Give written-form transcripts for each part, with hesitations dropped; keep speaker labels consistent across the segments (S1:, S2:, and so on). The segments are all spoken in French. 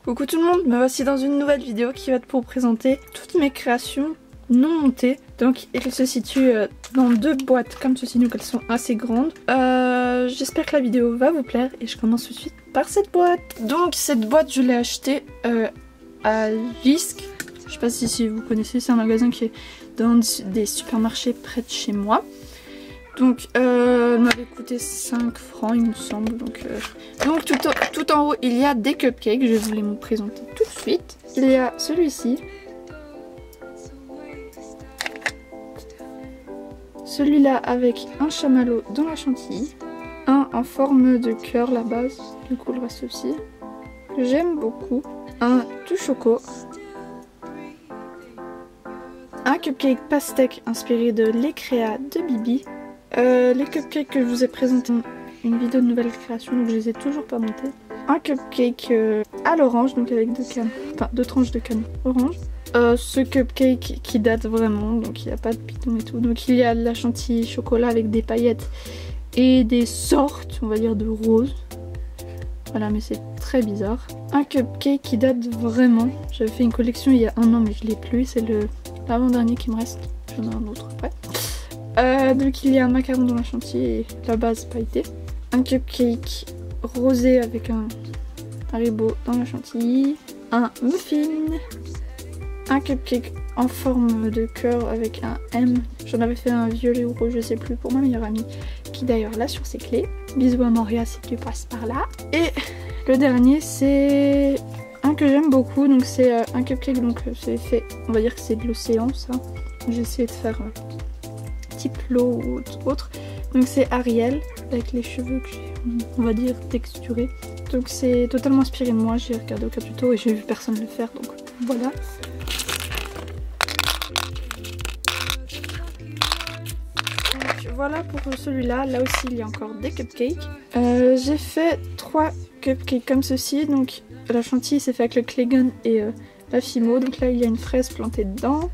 S1: Coucou tout le monde, me voici dans une nouvelle vidéo qui va être pour vous présenter toutes mes créations non montées. Donc elles se situent dans deux boîtes comme ceci, donc elles sont assez grandes. J'espère que la vidéo va vous plaire et je commence tout de suite par cette boîte. Donc cette boîte je l'ai achetée à Jysk. Je sais pas si vous connaissez, c'est un magasin qui est dans des supermarchés près de chez moi. Donc elle m'avait coûté 5 francs il me semble. Donc tout en haut il y a des cupcakes, je vais vous les présenter tout de suite. Il y a celui-ci. Celui-là avec un chamallow dans la chantilly. Un en forme de cœur, la base, du coup le reste aussi. Que j'aime beaucoup. Un tout choco. Un cupcake pastèque inspiré de l'écréa de Bibi. Les cupcakes que je vous ai présentés dans une vidéo de nouvelle création, donc je les ai toujours pas montés. Un cupcake à l'orange, donc avec deux tranches de canne orange. Ce cupcake qui date vraiment, donc il n'y a pas de piton et tout. Donc il y a de la chantilly chocolat avec des paillettes et des sortes, on va dire, de rose. Voilà, mais c'est très bizarre. Un cupcake qui date vraiment. J'avais fait une collection il y a un an, mais je l'ai plus. C'est l'avant-dernier qui me reste. J'en ai un autre après. Donc il y a un macaron dans la chantilly et la base pailletée. Un cupcake rosé avec un haribo dans la chantilly. Un muffin. Un cupcake en forme de cœur avec un M. J'en avais fait un violet ou rouge, je sais plus, pour ma meilleure amie, qui d'ailleurs l'a sur ses clés. Bisous à Moria si tu passes par là. Et le dernier c'est un que j'aime beaucoup, donc c'est un cupcake, donc c'est fait, on va dire que c'est de l'océan ça. J'ai essayé de faire type l'eau ou autre. Donc c'est Ariel avec les cheveux que j'ai, on va dire, texturés. Donc c'est totalement inspiré de moi, j'ai regardé aucun tuto et j'ai vu personne le faire, donc voilà. Donc voilà pour celui-là. Là aussi il y a encore des cupcakes. J'ai fait 3 cupcakes comme ceci. Donc la chantilly c'est fait avec le Claygon et la Fimo. Donc là il y a une fraise plantée dedans.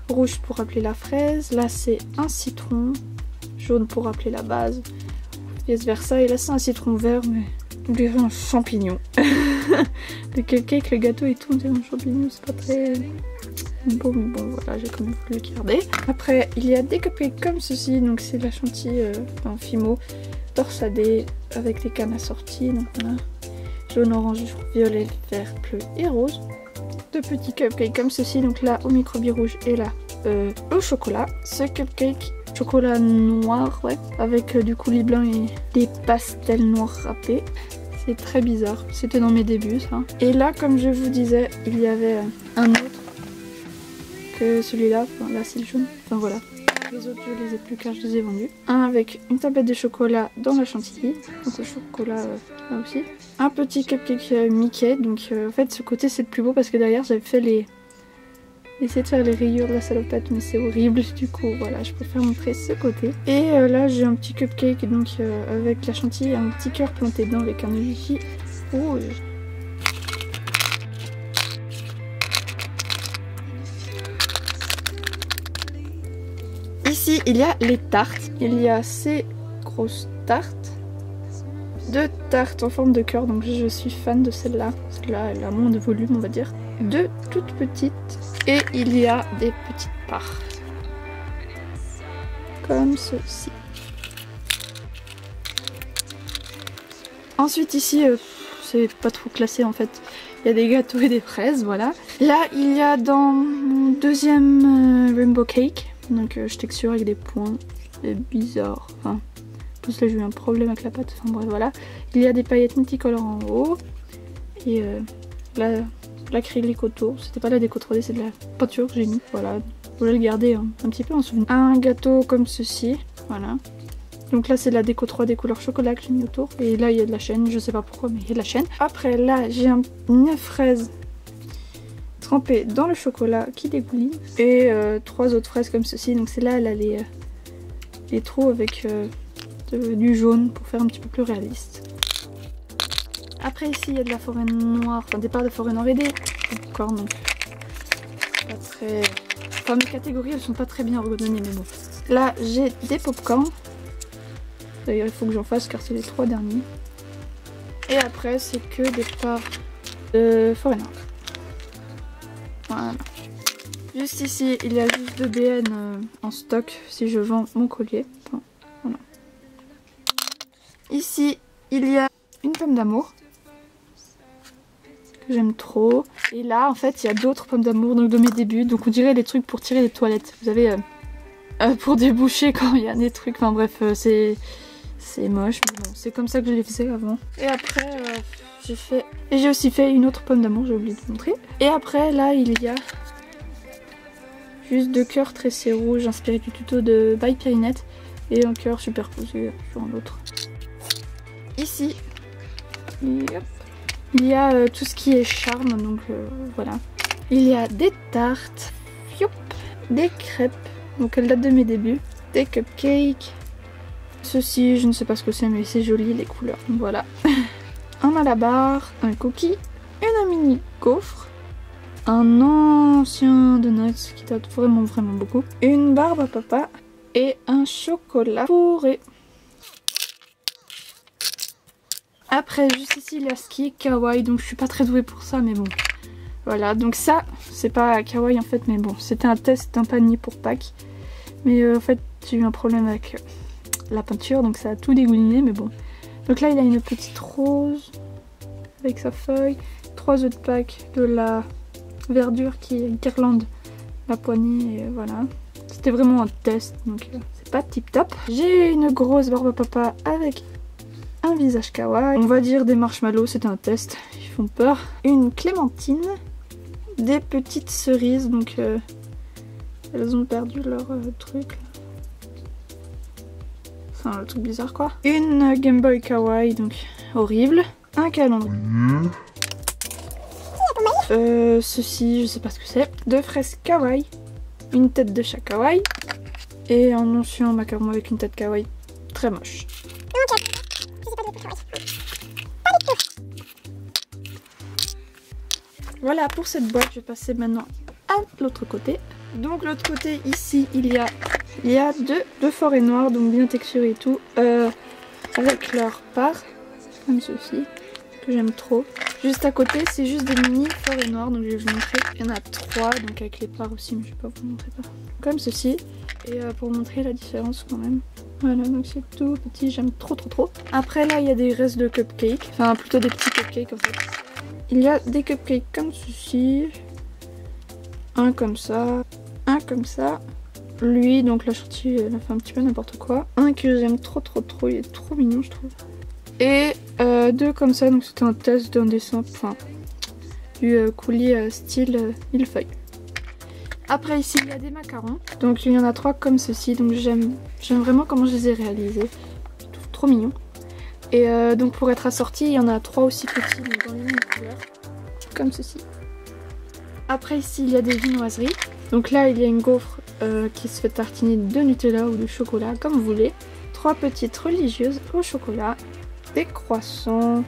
S1: Rouge pour rappeler la fraise, là c'est un citron, jaune pour rappeler la base, vice versa, et là c'est un citron vert, mais on dirait un champignon. Le cupcake, le gâteau et tout, on dirait un champignon, c'est pas très bon, mais bon voilà, j'ai quand même voulu le garder. Après il y a des cupcakes comme ceci, donc c'est de la chantilly en Fimo, torsadée avec les cannes assorties, donc voilà, jaune, orange, violet, vert, bleu et rose. Deux petits cupcakes comme ceci, donc là au microbi rouge et là au chocolat. Ce cupcake chocolat noir, ouais, avec du coulis blanc et des pastels noirs râpés. C'est très bizarre, c'était dans mes débuts ça. Et là, comme je vous disais, il y avait un autre que celui-là, enfin là c'est le jaune, enfin voilà. Les autres je les ai plus car je les ai vendus. Un avec une tablette de chocolat dans la chantilly, donc le chocolat là aussi. Un petit cupcake Mickey, donc en fait ce côté c'est le plus beau parce que derrière j'avais fait essayer de faire les rayures de la salopette, mais c'est horrible, du coup voilà, je préfère montrer ce côté. Et là j'ai un petit cupcake donc avec la chantilly et un petit cœur planté dedans avec un effigie rouge. Ici il y a les tartes, il y a ces grosses tartes. 2 tartes en forme de cœur, donc je suis fan de celle-là. Celle-là elle a moins de volume on va dire. 2 toutes petites. Et il y a des petites parts. Comme ceci. Ensuite ici, c'est pas trop classé en fait. Il y a des gâteaux et des fraises, voilà. Là il y a dans mon deuxième rainbow cake. Donc je texture avec des points. C'est bizarre. Enfin, en plus là j'ai eu un problème avec la pâte. Enfin bref voilà. Il y a des paillettes multicolores en haut. Et là l'acrylique autour. C'était pas la déco 3D, c'est de la peinture que j'ai mis. Voilà. Je voulais le garder un petit peu en souvenir. Un gâteau comme ceci. Voilà. Donc là c'est de la déco 3D couleur chocolat que j'ai mis autour. Et là il y a de la chaîne. Je sais pas pourquoi mais il y a de la chaîne. Après là j'ai une fraise trempée dans le chocolat qui dégouline. Et 3 autres fraises comme ceci. Donc celle-là elle a les trous avec du jaune pour faire un petit peu plus réaliste. Après ici il y a de la forêt noire, enfin des parts de forêt noire et des popcorn, donc pas très... Enfin mes catégories elles sont pas très bien ordonnées mais bon. Là j'ai des popcorn, d'ailleurs il faut que j'en fasse car c'est les 3 derniers. Et après c'est que des parts Foreigner. Voilà. Juste ici, il y a juste 2 BN en stock si je vends mon collier. Enfin, voilà. Ici, il y a une pomme d'amour que j'aime trop. Et là, en fait, il y a d'autres pommes d'amour de mes débuts. Donc on dirait les trucs pour tirer les toilettes. Vous savez, pour déboucher quand il y a des trucs. Enfin bref, c'est moche. Mais bon, c'est comme ça que je les faisais avant. Et après, j'ai aussi fait une autre pomme d'amour, j'ai oublié de vous montrer. Et après, là, il y a juste 2 cœurs tressés rouges inspirés du tuto de By Pyrinette. Et un cœur superposé sur l'autre. Ici, yep, il y a tout ce qui est charme, donc voilà. Il y a des tartes, yop, des crêpes, donc elles datent de mes débuts, des cupcakes. Ceci, je ne sais pas ce que c'est, mais c'est joli les couleurs, donc voilà. Un malabar, un cookie, un mini gaufre, un ancien donuts qui date vraiment beaucoup, une barbe à papa et un chocolat fourré. Après, juste ici, il y a ce qui est kawaii, donc je suis pas très douée pour ça, mais bon. Voilà, donc ça, c'est pas kawaii en fait, mais bon, c'était un test d'un panier pour Pâques. Mais en fait, j'ai eu un problème avec la peinture, donc ça a tout dégouliné, mais bon. Donc là, il a une petite rose avec sa feuille, 3 autres packs de la verdure qui est guirlande, la poignée, et voilà. C'était vraiment un test, donc c'est pas tip top. J'ai une grosse barbe à papa avec un visage kawaii, on va dire des marshmallows, c'était un test, ils font peur. Une clémentine, des petites cerises, donc elles ont perdu leur truc. Enfin le truc bizarre quoi. Une Game Boy kawaii, donc horrible. Un calendrier. Ceci, je sais pas ce que c'est. 2 fraises kawaii. Une tête de chat kawaii. Et un ancien macaron avec une tête kawaii. Très moche. Voilà pour cette boîte, je vais passer maintenant à l'autre côté. Donc l'autre côté ici il y a deux forêts noires, donc bien texturées et tout, avec leur part, comme ceci, que j'aime trop. Juste à côté c'est juste des mini forêts noires, donc je vais vous montrer. Il y en a 3, donc avec les parts aussi, mais je vais pas vous montrer pas. Comme ceci, et pour montrer la différence quand même. Voilà, donc c'est tout petit, j'aime trop. Après là il y a des restes de cupcakes, enfin plutôt des petits cupcakes en fait. Il y a des cupcakes comme ceci, un comme ça, un comme ça. Lui, donc la chantilly, elle a fait un petit peu n'importe quoi. Un que j'aime trop, il est trop mignon je trouve. Et 2 comme ça, donc c'était un test d'un dessin, enfin du coulis style millefeuille. Après ici il y a des macarons, donc il y en a 3 comme ceci, donc j'aime vraiment comment je les ai réalisés. Je trouve trop mignon. Et donc pour être assorti, il y en a 3 aussi petits, donc dans les mêmes couleurs, comme ceci. Après ici, il y a des viennoiseries. Donc là, il y a une gaufre qui se fait tartiner de Nutella ou de chocolat, comme vous voulez. 3 petites religieuses au chocolat, des croissants,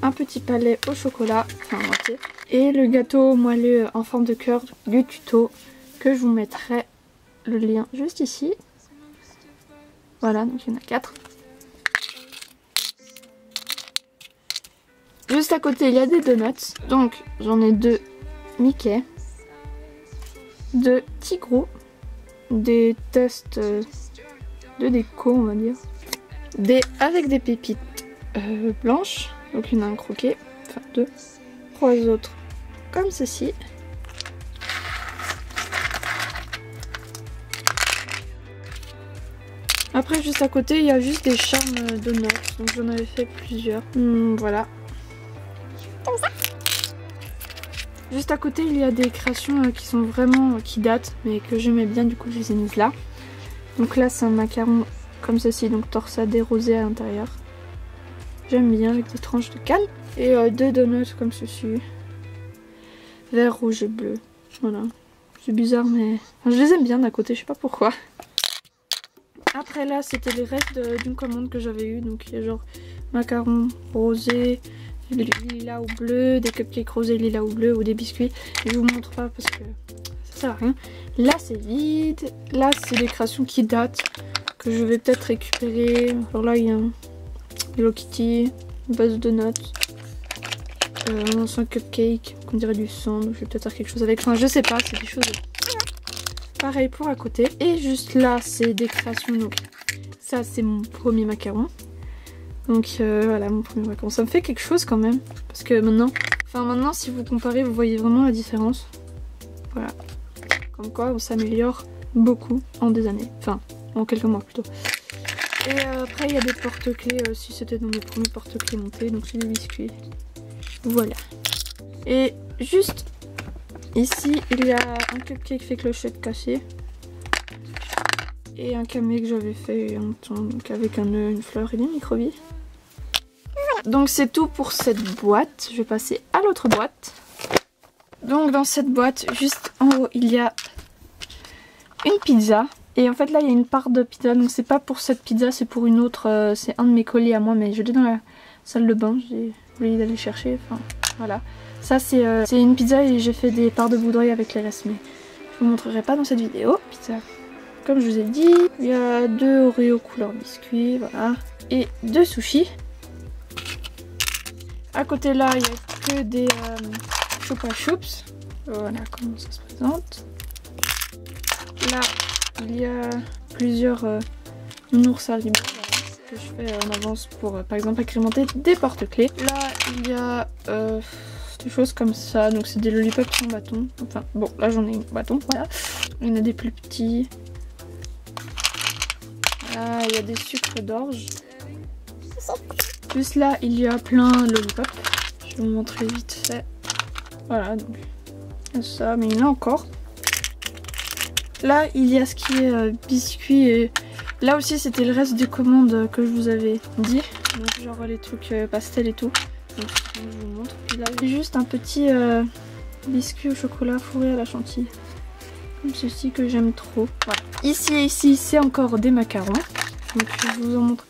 S1: un petit palais au chocolat, enfin entier. Et le gâteau moelleux en forme de cœur du tuto, que je vous mettrai le lien juste ici. Voilà, donc il y en a 4. Juste à côté, il y a des donuts. Donc, j'en ai 2 Mickey, 2 Tigrou, des tests de déco, on va dire. Avec des pépites blanches. Donc, il y en a un croquet, enfin 2. 3 autres comme ceci. Après, juste à côté, il y a juste des charmes donuts. Donc, j'en avais fait plusieurs. Voilà. Juste à côté il y a des créations qui sont vraiment, qui datent mais que j'aimais bien, du coup je les ai mises là. Donc là c'est un macaron comme ceci, donc torsadé rosé à l'intérieur. J'aime bien avec des tranches de canne. Et 2 donuts comme ceci. Vert, rouge et bleu. Voilà. C'est bizarre mais enfin, je les aime bien d'un côté, je sais pas pourquoi. Après là c'était les restes d'une commande que j'avais eue. Donc il y a genre macaron rosé, lilas ou bleu, des cupcakes rosés lilas ou bleu, ou des biscuits. Je vous montre pas parce que ça sert à rien. Là c'est vide. Là c'est des créations qui datent, que je vais peut-être récupérer. Alors là il y a un Hello Kitty, une base de donuts, un ancien cupcake, qu'on dirait du sang, donc je vais peut-être faire quelque chose avec. Enfin, je sais pas, c'est des choses pareil pour à côté. Et juste là, c'est des créations, donc ça, c'est mon premier macaron. Donc voilà, mon premier macaron. Ça me fait quelque chose quand même, parce que maintenant, si vous comparez, vous voyez vraiment la différence. Voilà. Comme quoi, on s'améliore beaucoup en des années. Enfin, en quelques mois plutôt. Et après, il y a des porte-clés aussi. C'était dans mes premiers porte-clés montés. Donc, c'est des biscuits. Voilà. Et juste ici, il y a un cupcake fait clochette cassée. Et un camé que j'avais fait en temps, donc avec un nœud, une fleur et des microbilles. Donc, c'est tout pour cette boîte. Je vais passer à l'autre boîte. Donc, dans cette boîte, juste en haut, il y a une pizza. Et en fait là il y a une part de pizza, donc c'est pas pour cette pizza, c'est pour une autre, c'est un de mes colis à moi, mais je l'ai dans la salle de bain, j'ai oublié d'aller chercher, enfin voilà. Ça c'est une pizza et j'ai fait des parts de boudoir avec les restes, mais je vous montrerai pas dans cette vidéo. Pizza, comme je vous ai dit, il y a 2 Oreo couleur biscuit, voilà, et 2 sushis. À côté là il y a que des Chupa Chups, voilà comment ça se présente. Là il y a plusieurs nounours à limon que je fais en avance pour par exemple agrémenter des porte-clés. Là il y a des choses comme ça, donc c'est des lollipops en bâton. Enfin bon, là j'en ai une bâton, voilà. Il y en a des plus petits. Là il y a des sucres d'orge. Juste là il y a plein de lollipops. Je vais vous montrer vite fait. Voilà, donc il y a ça, mais il y en a encore. Là il y a ce qui est biscuits et là aussi c'était le reste des commandes que je vous avais dit, donc genre les trucs pastel et tout, donc je vous montre. Et là il y a juste un petit biscuit au chocolat fourré à la chantilly comme ceci que j'aime trop. Voilà. Ici c'est encore des macarons, donc je vous en montre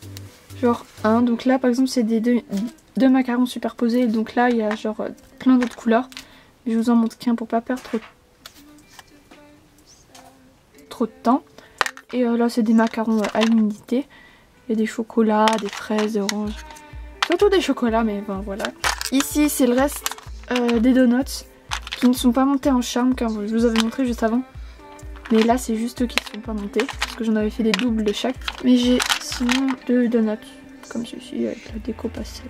S1: genre un. Donc là par exemple c'est des deux macarons superposés, donc là il y a genre plein d'autres couleurs, mais je vous en montre qu'un pour pas perdre trop de temps. Et là c'est des macarons à l'humidité. Il y a des chocolats, des fraises, des oranges. Surtout des chocolats, mais ben voilà. Ici c'est le reste des donuts qui ne sont pas montés en charme car je vous avais montré juste avant. Mais là c'est juste eux qui ne sont pas montés parce que j'en avais fait des doubles de chaque. Mais j'ai sinon 2 donuts comme ceci avec la déco pastel.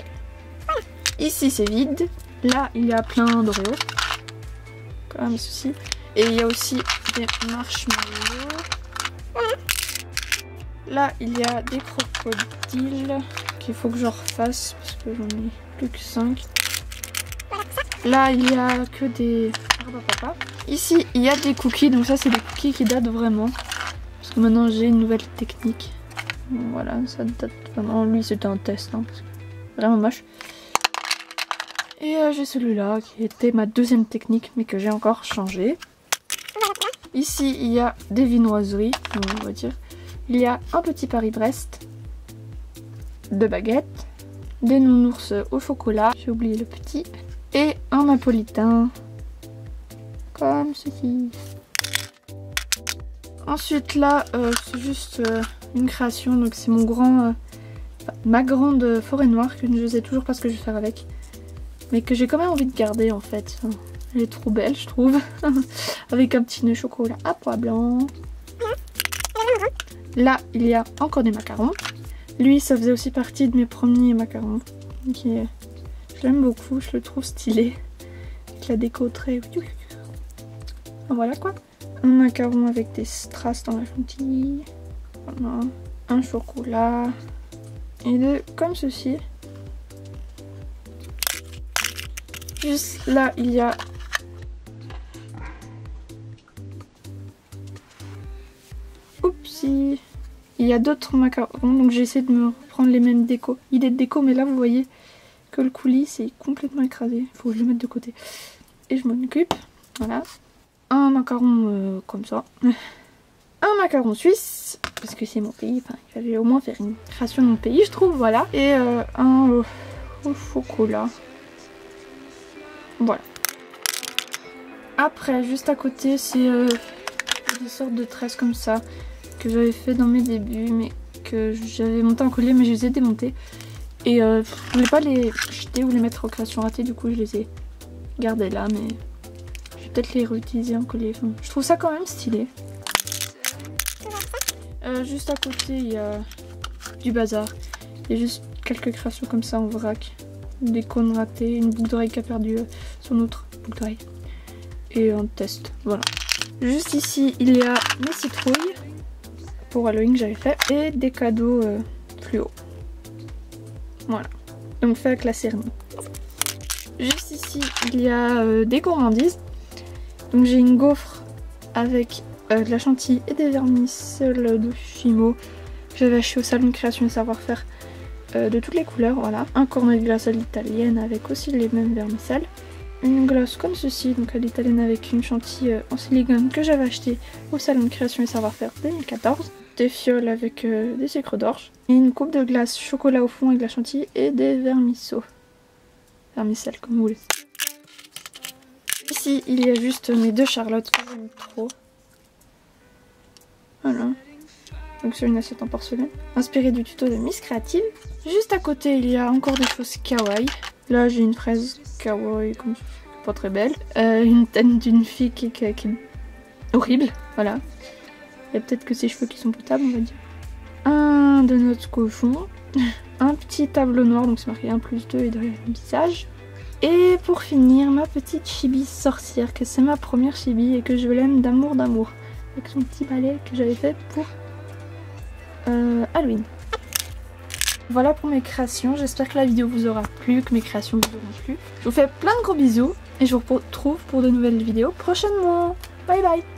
S1: Ici c'est vide. Là il y a plein d'Oreo comme ceci. Et il y a aussi des marshmallows. Là il y a des crocodiles qu'il faut que je refasse parce que j'en ai plus que 5. Là il y a que des... Ici il y a des cookies, donc ça c'est des cookies qui datent vraiment. Parce que maintenant j'ai une nouvelle technique. Voilà, ça date vraiment. Lui c'était un test, hein, parce que vraiment moche. Et j'ai celui-là qui était ma deuxième technique mais que j'ai encore changé. Ici il y a des viennoiseries, on va dire. Il y a un petit Paris-Brest, 2 baguettes, des nounours au chocolat, j'ai oublié le petit, et un napolitain, comme ceci. Ensuite là, c'est juste une création, donc c'est mon ma grande forêt noire que je ne sais toujours pas ce que je vais faire avec, mais que j'ai quand même envie de garder en fait. Elle est trop belle je trouve, avec un petit nœud chocolat à pois blanc. Là il y a encore des macarons. Lui ça faisait aussi partie de mes premiers macarons. Je l'aime beaucoup, je le trouve stylé. Avec la déco très... Voilà quoi. Un macaron avec des strass dans la chantilly. Voilà. Un chocolat. Et 2 comme ceci. Juste là il y a... Oupsie. Il y a d'autres macarons, donc j'ai essayé de me reprendre les mêmes idées de déco, mais là vous voyez que le coulis c'est complètement écrasé. Il faut que je le mette de côté. Et je m'en occupe. Voilà. Un macaron comme ça. Un macaron suisse, parce que c'est mon pays. Enfin, il fallait au moins faire une création de mon pays, je trouve. Voilà. Et un au chocolat. Voilà. Après, juste à côté, c'est des sortes de tresses comme ça que j'avais fait dans mes débuts, mais que j'avais monté en collier, mais je les ai démontés. Et je voulais pas les jeter ou les mettre en création ratée, du coup je les ai gardés là, mais je vais peut-être les réutiliser en collier. Enfin, je trouve ça quand même stylé. Juste à côté il y a du bazar. Il y a juste quelques créations comme ça en vrac. Des cônes ratés, une boucle d'oreille qui a perdu son autre boucle d'oreille. Et un test, voilà. Juste ici il y a mes citrouilles pour Halloween que j'avais fait. Et des cadeaux fluo. Voilà. Donc fait avec la cérémonie. Juste ici il y a des gourmandises. Donc j'ai une gaufre avec de la chantilly et des vermicelles de Fimo que j'avais acheté au salon de création et savoir-faire de toutes les couleurs, voilà. Un cornet de glace à l'italienne avec aussi les mêmes vermicelles. Une glace comme ceci, donc à l'italienne avec une chantilly en silicone que j'avais acheté au salon de création et savoir-faire 2014. Des fioles avec des sucres d'orge. Et une coupe de glace chocolat au fond avec de la chantilly et des vermisseaux. Vermicelles comme vous voulez. Ici il y a juste mes deux Charlottes que j'aime trop. Voilà. Donc sur une assiette en porcelaine, inspirée du tuto de Miss Creative. Juste à côté il y a encore des choses kawaii. Là j'ai une fraise kawaii comme ça, pas très belle. Une tête d'une fille qui est horrible, voilà. Il y a peut-être que ses cheveux qui sont potables on va dire. Un de notre cochon. Un petit tableau noir, donc c'est marqué 1+2 et derrière le visage. Et pour finir ma petite chibi sorcière, que c'est ma première chibi et que je l'aime d'amour d'amour. Avec son petit balai que j'avais fait pour Halloween. Voilà pour mes créations, j'espère que la vidéo vous aura plu, que mes créations vous auront plu. Je vous fais plein de gros bisous et je vous retrouve pour de nouvelles vidéos prochainement. Bye bye.